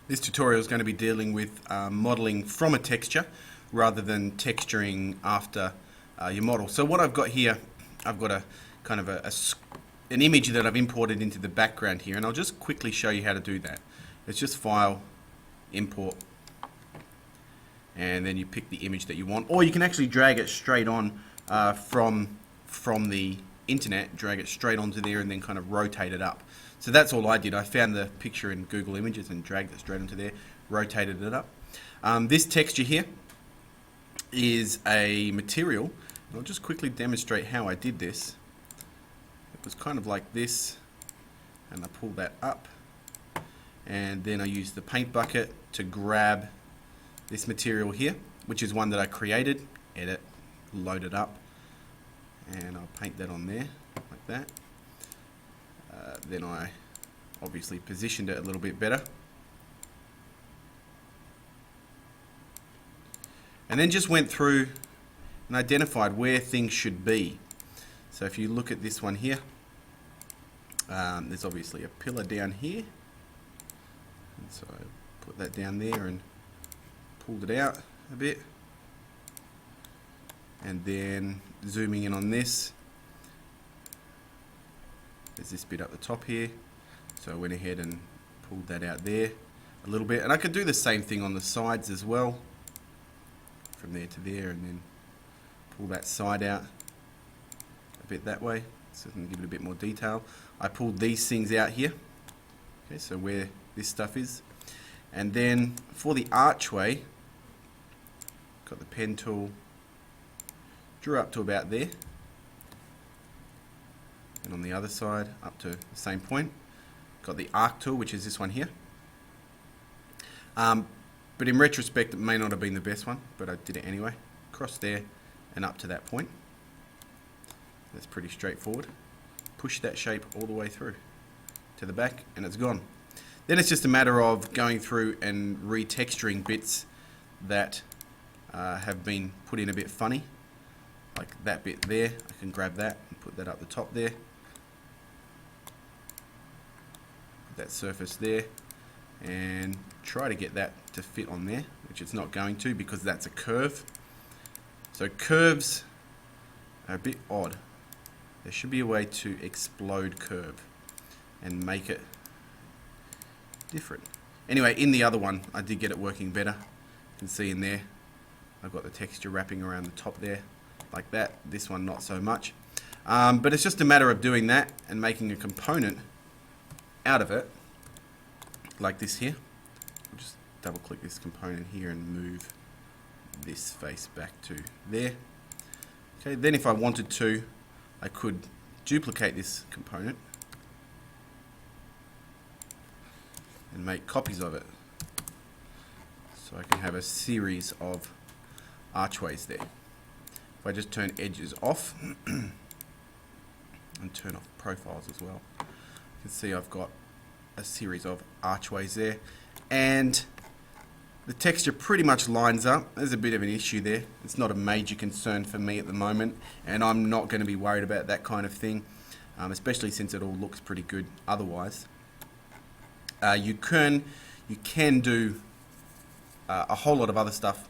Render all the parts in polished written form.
This tutorial is going to be dealing with modeling from a texture rather than texturing after your model. So what I've got here, I've got a kind of an image that I've imported into the background here, and I'll just quickly show you how to do that. It's just File, Import, and then you pick the image that you want, or you can actually drag it straight on from the internet, drag it straight onto there and then kind of rotate it up. So that's all I did. I found the picture in Google Images and dragged it straight onto there, rotated it up. This texture here is a material. I'll just quickly demonstrate how I did this. It was kind of like this, and I pulled that up, and then I used the paint bucket to grab this material here, which is one that I created, edit, load it up, and I'll paint that on there like that. Then I obviously positioned it a little bit better, and then just went through and identified where things should be. So if you look at this one here, there's obviously a pillar down here, and so I put that down there and pulled it out a bit, and then zooming in on this, there's this bit up the top here, so I went ahead and pulled that out there a little bit, and I could do the same thing on the sides as well, from there to there, and then pull that side out a bit that way so I can give it a bit more detail. I pulled these things out here, okay, so where this stuff is, and then for the archway, got the pen tool, drew up to about there, and on the other side up to the same point. Got the arc tool, which is this one here, but in retrospect it may not have been the best one, but I did it anyway. Across there and up to that point. That's pretty straightforward. Push that shape all the way through to the back and it's gone. Then it's just a matter of going through and retexturing bits that have been put in a bit funny, like that bit there. I can grab that and put that up the top there. Put that surface there and try to get that to fit on there, which it's not going to because that's a curve. So curves are a bit odd. There should be a way to explode curve and make it different. Anyway, in the other one, I did get it working better. You can see in there, I've got the texture wrapping around the top there, like that. This one, not so much. But it's just a matter of doing that and making a component out of it, like this here. I'll just double click this component here and move this face back to there. Okay, then if I wanted to, I could duplicate this component and make copies of it. So I can have a series of archways there. If I just turn edges off and turn off profiles as well, you can see I've got a series of archways there, and the texture pretty much lines up. There's a bit of an issue there. It's not a major concern for me at the moment, and I'm not going to be worried about that kind of thing, especially since it all looks pretty good otherwise. You can do a whole lot of other stuff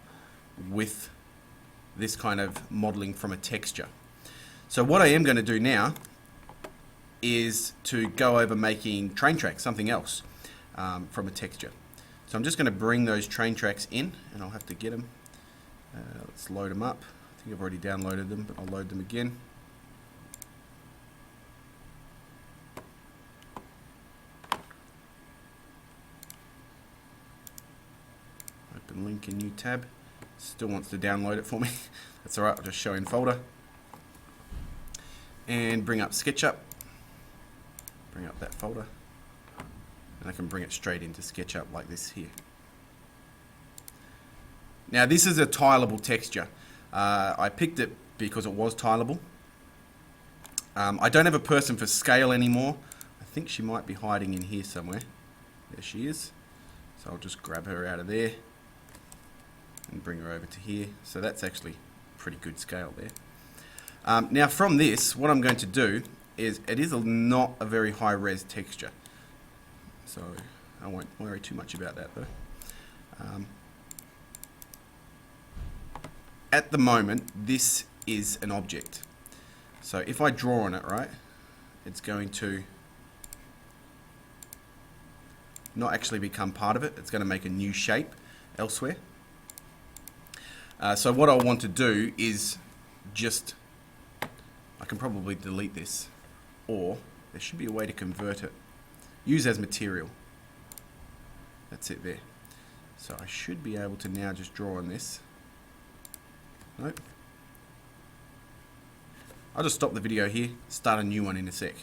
with this kind of modeling from a texture. So what I am going to do now is to go over making train tracks, something else from a texture. So I'm just going to bring those train tracks in, and I'll have to get them. Let's load them up. I think I've already downloaded them, but I'll load them again. Open link in new tab. Still wants to download it for me. That's alright, I'll just show in folder. And bring up SketchUp. Bring up that folder. And I can bring it straight into SketchUp like this here. Now this is a tileable texture. I picked it because it was tileable. I don't have a person for scale anymore. I think she might be hiding in here somewhere. There she is. So I'll just grab her out of there and bring her over to here. So that's actually pretty good scale there. Now from this, what I'm going to do is, it is not a very high res texture. So I won't worry too much about that though. At the moment, this is an object. So if I draw on it, right, it's going to not actually become part of it. It's going to make a new shape elsewhere. So what I want to do is just, I can probably delete this, or there should be a way to convert it. Use as material. That's it there. So I should be able to now just draw on this. Nope. I'll just stop the video here, start a new one in a sec.